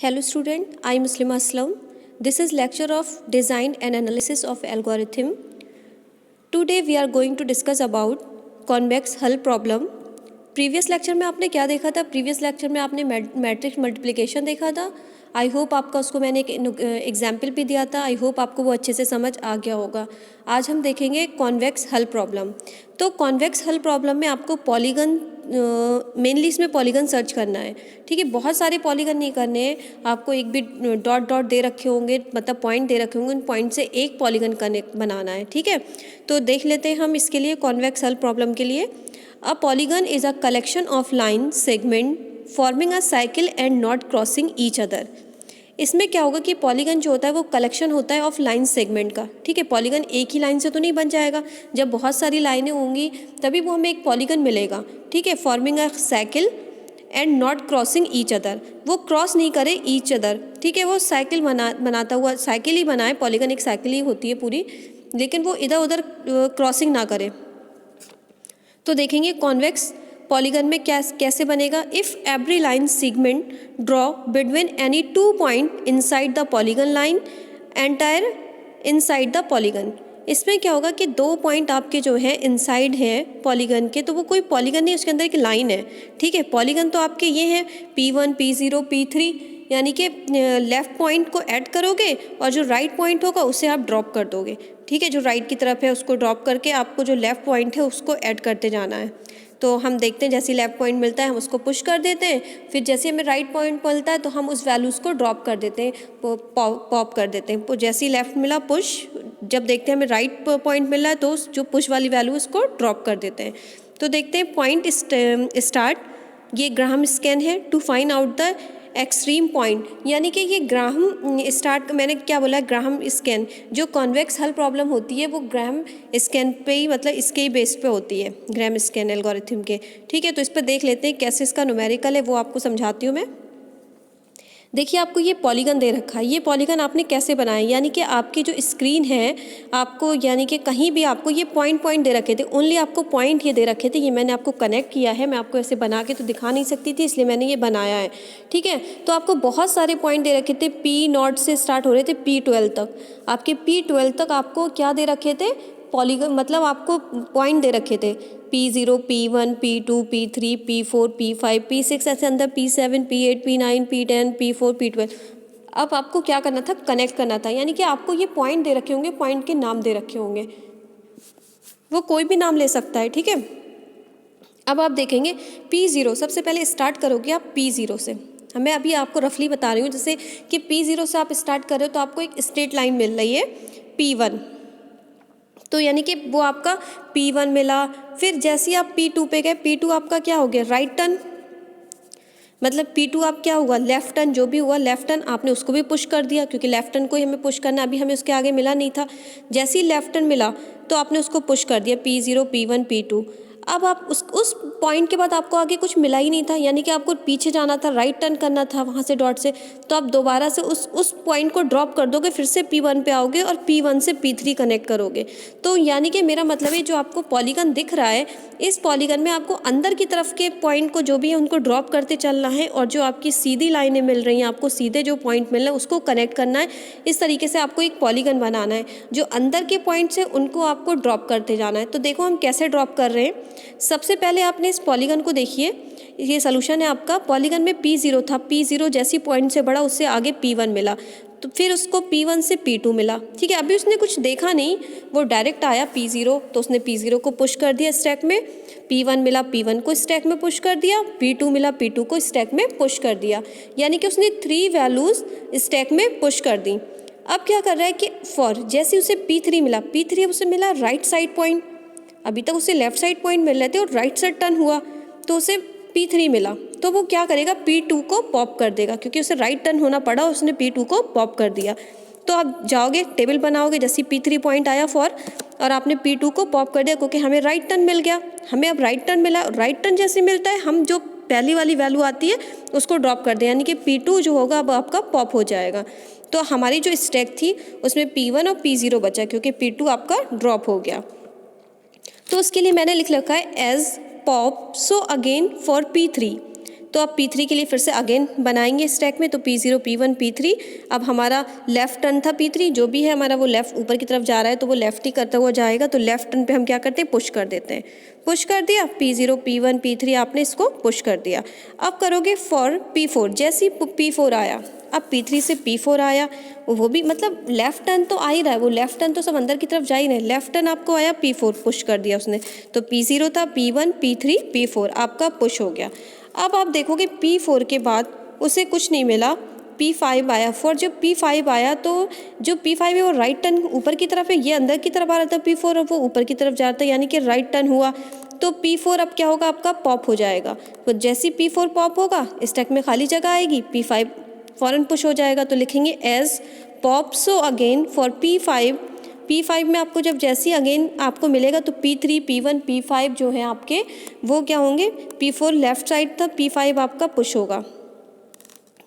Hello student, I am Muslima Aslam. This is lecture of design and analysis of algorithm. Today we are going to discuss about convex hull problem. Previous lecture में आपने क्या देखा था? Previous lecture में आपने matrix multiplication देखा था. I hope आपका उसको मैंने एक एग्जाम्पल भी दिया था. आई होप आपको वो अच्छे से समझ आ गया होगा. आज हम देखेंगे कॉन्वेक्स हल प्रॉब्लम. तो कॉन्वेक्स हल प्रॉब्लम में आपको पॉलीगन मेनली इसमें पॉलीगन सर्च करना है. ठीक है, बहुत सारे पॉलीगन नहीं करने हैं आपको. एक भी डॉट डॉट दे रखे होंगे, मतलब पॉइंट दे रखे होंगे, उन पॉइंट से एक पॉलीगन बनाना है. ठीक है, तो देख लेते हैं हम इसके लिए कॉन्वेक्स हल प्रॉब्लम के लिए. A polygon is a collection of line segment forming a cycle and not crossing each other. इसमें क्या होगा कि पॉलीगन जो होता है वो कलेक्शन होता है ऑफ लाइन सेगमेंट का. ठीक है, पॉलीगन एक ही लाइन से तो नहीं बन जाएगा. जब बहुत सारी लाइनें होंगी तभी वो हमें एक पॉलीगन मिलेगा. ठीक है, forming a cycle and not crossing each other. वो क्रॉस नहीं करे ईच अदर. ठीक है, वो साइकिल बनाता हुआ साइकिल ही बनाए. पॉलीगन एक साइकिल ही होती है पूरी, लेकिन वो इधर उधर क्रॉसिंग ना करे. तो देखेंगे कॉन्वेक्स पॉलीगन में कैसे बनेगा. If every line segment draw between any two point inside the polygon line entire inside the polygon. इसमें क्या होगा कि दो पॉइंट आपके जो है इनसाइड है पॉलीगन के, तो वो कोई पॉलीगन नहीं, उसके अंदर एक लाइन है. ठीक है, पॉलीगन तो आपके ये हैं P1 P0 P3, यानी कि लेफ़्ट पॉइंट को ऐड करोगे और जो राइट पॉइंट होगा उसे आप ड्रॉप कर दोगे. ठीक है, जो राइट की तरफ है उसको ड्रॉप करके आपको जो लेफ़्ट पॉइंट है उसको ऐड करते जाना है. तो हम देखते हैं जैसे लेफ़्ट पॉइंट मिलता है हम उसको पुश कर देते हैं. फिर जैसे हमें राइट पॉइंट मिलता है तो हम उस वैल्यूज़ को ड्रॉप कर देते हैं, पॉप कर देते हैं. तो जैसे ही लेफ़्ट मिला पुश, जब देखते हैं हमें राइट पॉइंट मिल रहा है तो जो पुश वाली वैल्यू उसको ड्रॉप कर देते हैं. तो देखते हैं पॉइंट स्टार्ट. ये ग्राहम स्कैन है to find out the extreme point, यानी कि ये ग्राहम स्टार्ट, मैंने क्या बोला, ग्राहम स्कैन. जो कॉन्वेक्स हल प्रॉब्लम होती है वो ग्राहम स्कैन पे ही, मतलब इसके ही बेस पे होती है, ग्राहम स्कैन एल्गोरिथम के. ठीक है, तो इस पर देख लेते हैं कैसे इसका न्यूमेरिकल है, वो आपको समझाती हूँ मैं. देखिए, आपको ये पॉलीगन दे रखा है. ये पॉलीगन आपने कैसे बनाया, यानी कि आपकी जो स्क्रीन है आपको, यानी कि कहीं भी आपको ये पॉइंट दे रखे थे. ओनली आपको पॉइंट ये दे रखे थे. ये मैंने आपको कनेक्ट किया है. मैं आपको ऐसे बना के तो दिखा नहीं सकती थी, इसलिए मैंने ये बनाया है. ठीक है, तो आपको बहुत सारे पॉइंट दे रखे थे. P0 से स्टार्ट हो रहे थे P12 तक. आपके P12 तक आपको क्या दे रखे थे, पॉलीगन, मतलब आपको पॉइंट दे रखे थे. P0 P1 P2 P3 P4 P5 P6 ऐसे अंदर P7 P8 P9 P10 P4 P12. अब आपको क्या करना था, कनेक्ट करना था. यानी कि आपको ये पॉइंट दे रखे होंगे, पॉइंट के नाम दे रखे होंगे, वो कोई भी नाम ले सकता है. ठीक है, अब आप देखेंगे P0, सबसे पहले स्टार्ट करोगे आप P0 से. मैं अभी आपको रफली बता रही हूँ. जैसे कि P0 से आप स्टार्ट कर रहे हो तो आपको एक स्ट्रेट लाइन मिल रही है P1, तो यानी कि वो आपका P1 मिला. फिर जैसे ही आप P2 पे गए, P2 आपका क्या हो गया, राइट टर्न, मतलब P2 आप क्या हुआ, लेफ्ट टर्न. जो भी हुआ लेफ्ट टर्न, आपने उसको भी पुश कर दिया क्योंकि लेफ्ट टर्न को ही हमें पुश करना, अभी हमें उसके आगे मिला नहीं था. जैसे ही लेफ्ट टर्न मिला तो आपने उसको पुश कर दिया P0 P1 P2. अब आप उस पॉइंट के बाद आपको आगे कुछ मिला ही नहीं था, यानी कि आपको पीछे जाना था, राइट टर्न करना था वहाँ से डॉट से. तो आप दोबारा से उस पॉइंट को ड्रॉप कर दोगे, फिर से P1 पे आओगे और P1 से P3 कनेक्ट करोगे. तो यानी कि मेरा मतलब है, जो आपको पॉलीगन दिख रहा है, इस पॉलीगन में आपको अंदर की तरफ के पॉइंट को जो भी है उनको ड्रॉप करते चलना है, और जो आपकी सीधी लाइनें मिल रही हैं, आपको सीधे जो पॉइंट मिल रहे हैं उसको कनेक्ट करना है. इस तरीके से आपको एक पॉलीगन बनाना है. जो अंदर के पॉइंट्स हैं उनको आपको ड्रॉप करते जाना है. तो देखो हम कैसे ड्रॉप कर रहे हैं. सबसे पहले आपने इस पॉलीगन को देखिए, ये सोल्यूशन है आपका. पॉलीगन में P0 था. P0 जैसी पॉइंट से बढ़ा उससे आगे P1 मिला, तो फिर उसको P1 से P2 मिला. ठीक है, अभी उसने कुछ देखा नहीं, वो डायरेक्ट आया P0, तो उसने P0 को पुश कर दिया स्टैक में. P1 मिला, P1 को स्टैक में पुश कर दिया. P2 मिला, P2 को स्टैक में पुश कर दिया. यानी कि उसने 3 वैल्यूज़ स्टैक में पुश कर दी. अब क्या कर रहा है कि फॉर, जैसे उसे P3 मिला, P3 उसे मिला राइट साइड पॉइंट. अभी तक उसे लेफ्ट साइड पॉइंट मिल रहे थे और राइट साइड टर्न हुआ तो उसे P3 मिला. तो वो क्या करेगा, P2 को पॉप कर देगा, क्योंकि उसे राइट टर्न होना पड़ा, उसने P2 को पॉप कर दिया. तो आप जाओगे टेबल बनाओगे, जैसे P3 पॉइंट आया फॉर, और आपने P2 को पॉप कर दिया क्योंकि हमें राइट टर्न मिल गया. हमें अब राइट टर्न मिला. राइट टर्न जैसे मिलता है हम जो पहली वाली वैल्यू आती है उसको ड्रॉप कर दें, यानी कि P2 जो होगा अब आपका पॉप हो जाएगा. तो हमारी जो स्टैक थी उसमें P1 और P0 बचा, क्योंकि P2 आपका ड्रॉप हो गया. तो उसके लिए मैंने लिख रखा है as pop so again for P3. तो अब P3 के लिए फिर से अगेन बनाएंगे स्टैक में, तो P0 P1 P3। अब हमारा लेफ़्ट टर्न था P3, जो भी है हमारा वो लेफ़्ट ऊपर की तरफ जा रहा है तो वो लेफ़्ट ही करता हुआ जाएगा, तो लेफ़्ट टर्न पे हम क्या करते हैं, पुश कर देते हैं। पुश कर दिया, P0 P1 P3 आपने इसको पुश कर दिया। अब करोगे फॉर P4, जैसे P4 आया, अब P3 से P4 आया, वो भी मतलब लेफ़्ट टर्न तो आ ही रहा है, वो लेफ़्ट टर्न तो सब अंदर की तरफ जा ही नहीं, लेफ़्ट टर्न आपको आया P4 पुश कर दिया उसने, तो P0 था P1 P3 P4 आपका पुश हो गया। अब आप देखोगे P4 के बाद उसे कुछ नहीं मिला, P5 आया। फॉर जब P5 आया तो जो P5 है वो राइट टर्न ऊपर की तरफ है, ये अंदर की तरफ आ रहा था P4 और वो ऊपर की तरफ जा रहा था, यानी कि राइट टर्न हुआ, तो P4 अब क्या होगा, आपका पॉप हो जाएगा। तो जैसे P4 पॉप होगा स्टैक में खाली जगह आएगी, P5 फ़ौरन पुश हो जाएगा, तो लिखेंगे as pop. So again for P5 में आपको जब जैसी अगेन आपको मिलेगा तो P3 P1 P5 जो है आपके वो क्या होंगे, P4 लेफ़्ट साइड था, P5 आपका पुश होगा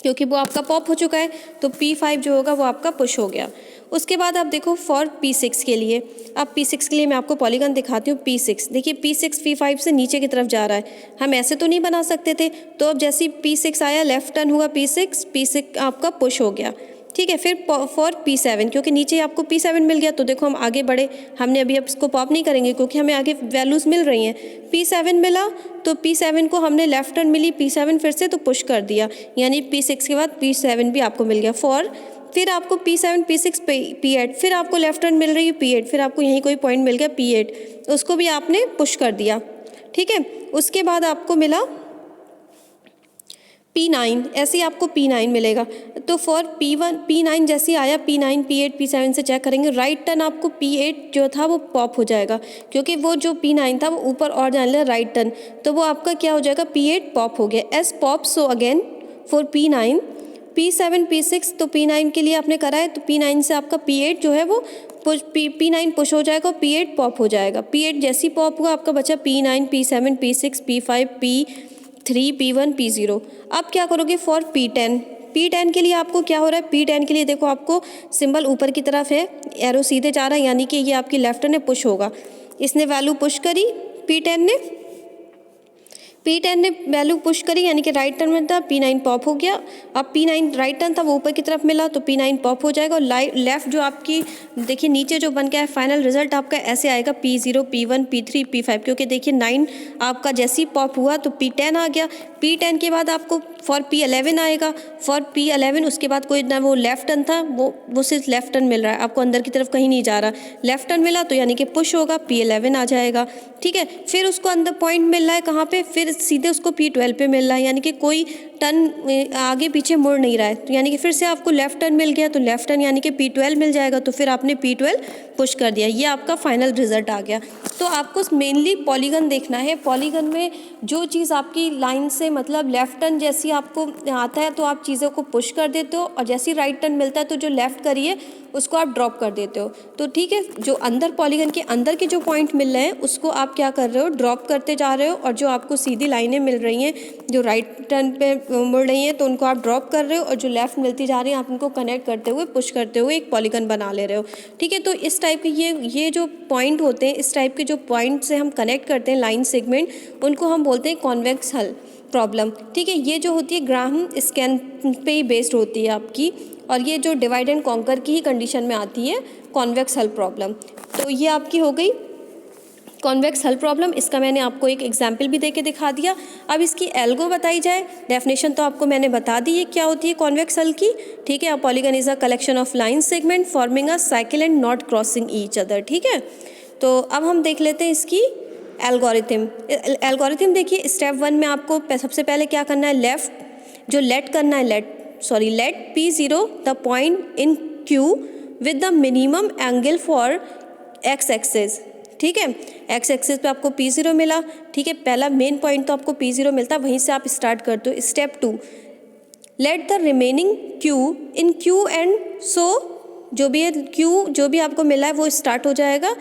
क्योंकि वो आपका पॉप हो चुका है, तो P5 जो होगा वो आपका पुश हो गया। उसके बाद आप देखो फॉर P6 के लिए, अब P6 के लिए मैं आपको पॉलीगन दिखाती हूँ। P6 देखिए, P6 P5 से नीचे की तरफ जा रहा है, हम ऐसे तो नहीं बना सकते थे, तो अब जैसे P6 आया लेफ़्ट टर्न हुआ P6 आपका पुश हो गया, ठीक है। फिर फॉर P7, क्योंकि नीचे आपको P7 मिल गया तो देखो हम आगे बढ़े, हमने अभी अब इसको पॉप नहीं करेंगे क्योंकि हमें आगे वैल्यूज़ मिल रही हैं। P7 मिला तो P7 को हमने लेफ़्ट टर्न मिली P7 फिर से तो पुश कर दिया, यानी P6 के बाद P7 भी आपको मिल गया। फिर आपको P7 P6 P8, फिर आपको लेफ़्ट टर्न मिल रही है P8, फिर आपको यहीं कोई पॉइंट मिल गया P8, उसको भी आपने पुश कर दिया, ठीक है। उसके बाद आपको मिला P9, ऐसे ही आपको P9 मिलेगा। तो फॉर P9 जैसे आया P9 P8 P7 से चेक करेंगे, राइट टर्न आपको P8 जो था वो पॉप हो जाएगा, क्योंकि वो जो P9 था वो ऊपर और जाने लगा राइट टर्न, तो वो आपका क्या हो जाएगा, P8 पॉप हो गया S pop. So again for P9 P7 P6, तो P9 के लिए आपने करा है तो P9 से आपका P8 जो है वो P9 पुश हो जाएगा, P8 पॉप हो जाएगा। P8 जैसी पॉप हुआ आपका बचा P9 P7 P6 P5 P3 P1 P0। अब क्या करोगे फॉर P10 के लिए आपको क्या हो रहा है, P10 के लिए देखो आपको सिंबल ऊपर की तरफ है, एरो सीधे जा रहा है, यानी कि ये आपकी लेफ्ट टर्न है, पुश होगा। इसने वैल्यू पुश करी P10 ने वैल्यू पुश करी, यानी कि राइट टर्न में था, P9 पॉप हो गया। अब P9 राइट टर्न था वो ऊपर की तरफ मिला तो P9 पॉप हो जाएगा, और लेफ़्ट जो आपकी देखिए नीचे जो बन गया है फाइनल रिजल्ट आपका ऐसे आएगा P0 P1 P3 P5, क्योंकि देखिए 9 आपका जैसे ही पॉप हुआ तो P10 आ गया। P10 के बाद आपको फॉर P11 आएगा, फॉर P11 उसके बाद कोई ना वो लेफ़्ट टर्न था, वो सिर्फ लेफ़्ट टर्न मिल रहा है आपको, अंदर की तरफ कहीं नहीं जा रहा, लेफ़्ट टर्न मिला तो यानी कि पुश होगा, P11 आ जाएगा, ठीक है। फिर उसको अंदर पॉइंट मिल रहा है कहाँ पे, फिर सीधे उसको P12 पे मिल रहा है, यानी कि कोई टर्न आगे पीछे मुड़ नहीं रहा है, तो यानी कि फिर से आपको लेफ़्ट टर्न मिल गया, तो लेफ़्ट टर्न यानी कि P12 मिल जाएगा, तो फिर आपने P12 पुश कर दिया, ये आपका फाइनल रिजल्ट आ गया। तो आपको मेनली पॉलीगन देखना है, पॉलीगन में जो चीज़ आपकी लाइन से मतलब लेफ़्ट टर्न जैसी आपको आता है तो आप चीज़ों को पुश कर देते हो, और जैसे ही राइट टर्न मिलता है तो जो लेफ़्ट करिए उसको आप ड्रॉप कर देते हो, तो ठीक है। जो अंदर पॉलीगन के अंदर के जो पॉइंट मिल रहे हैं उसको आप क्या कर रहे हो, ड्रॉप करते जा रहे हो, और जो आपको सीधी लाइनें मिल रही हैं जो राइट टर्न पे मुड़ रही हैं तो उनको आप ड्रॉप कर रहे हो, और जो लेफ़्ट मिलती जा रही हैं आप उनको कनेक्ट करते हुए पुश करते हुए एक पॉलीगन बना ले रहे हो, ठीक है। तो इस टाइप के ये जो पॉइंट होते हैं, इस टाइप के जो पॉइंट से हम कनेक्ट करते हैं लाइन सेगमेंट, उनको हम बोलते हैं कॉन्वेक्स हल प्रॉब्लम, ठीक है। ये जो होती है ग्राहम स्कैन पे ही बेस्ड होती है आपकी, और ये जो डिवाइड एंड कॉन्कर की ही कंडीशन में आती है कॉन्वेक्स हल प्रॉब्लम। तो ये आपकी हो गई कॉन्वेक्स हल प्रॉब्लम, इसका मैंने आपको एक एग्जाम्पल भी देके दिखा दिया। अब इसकी एल्गो बताई जाए, डेफिनेशन तो आपको मैंने बता दी है क्या होती है कॉन्वेक्स हल की, ठीक है। Polygon is a collection of line segment forming a cycle and not crossing each other, ठीक है। तो अब हम देख लेते हैं इसकी एल्गोरिथम देखिए, स्टेप 1 में आपको सबसे पहले क्या करना है, let P0 the point in Q with the minimum angle for x axis, ठीक है। एक्स एक्सिस पे आपको P0 मिला, ठीक है। पहला मेन पॉइंट तो आपको P0 मिलता, वहीं से आप स्टार्ट करते हो। Step 2, let the remaining Q in Q end, so जो भी है Q जो भी आपको मिला है वो स्टार्ट हो जाएगा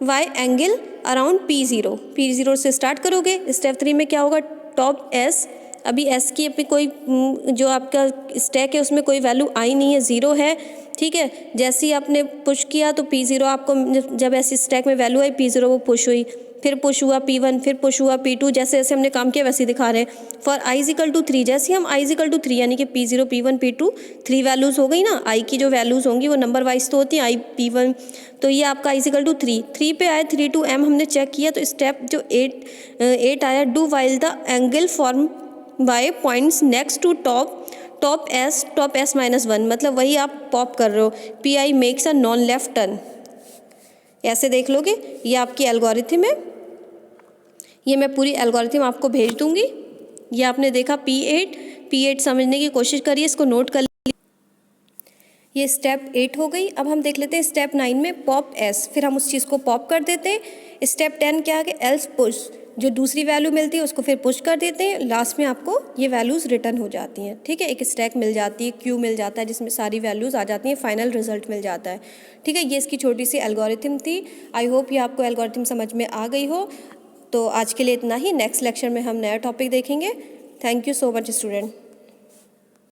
Y एंगल अराउंड P0 से स्टार्ट करोगे। स्टेप 3 में क्या होगा, टॉप S अभी एस की अपनी कोई जो आपका स्टैक है उसमें कोई वैल्यू आई नहीं है, ज़ीरो है, ठीक है। जैसे ही आपने पुश किया तो P0 आपको जब ऐसी स्टैक में वैल्यू आई P0 वो पुश हुई, फिर पुश हुआ P1, फिर पुश हुआ P2, जैसे जैसे हमने काम किया वैसे ही दिखा रहे हैं। फॉर i इक्वल टू 3, जैसे हम i इक्वल टू 3 यानी कि P0, P1, P2 3 वैल्यूज़ हो गई ना। i की जो वैल्यूज़ होंगी वो नंबर वाइज तो होती हैं, i P1, तो ये आपका i इक्वल टू 3 पे आया 3 to m हमने चेक किया तो स्टेप जो 8 आया, do while the angle form by points next to top s -1, मतलब वही आप पॉप कर रहे हो। Pi makes a non left turn, ऐसे देख लोगे। ये आपकी एल्गोरिथम है, ये मैं पूरी एल्गोरिथम आपको भेज दूंगी। ये आपने देखा P8 समझने की कोशिश करिए, इसको नोट कर। ये स्टेप 8 हो गई। अब हम देख लेते हैं स्टेप 9 में पॉप एस, फिर हम उस चीज़ को पॉप कर देते हैं। स्टेप 10 क्या है कि एल्स पुश, जो दूसरी वैल्यू मिलती है उसको फिर पुश कर देते हैं। लास्ट में आपको ये वैल्यूज़ रिटर्न हो जाती हैं, ठीक है। एक स्टैक मिल जाती है, क्यू मिल जाता है जिसमें सारी वैल्यूज़ आ जाती हैं, फाइनल रिजल्ट मिल जाता है, ठीक है। ये इसकी छोटी सी एल्गोरिथम थी। आई होप ये आपको एल्गोरिथम समझ में आ गई हो। तो आज के लिए इतना ही, नेक्स्ट लेक्चर में हम नया टॉपिक देखेंगे। Thank you so much student.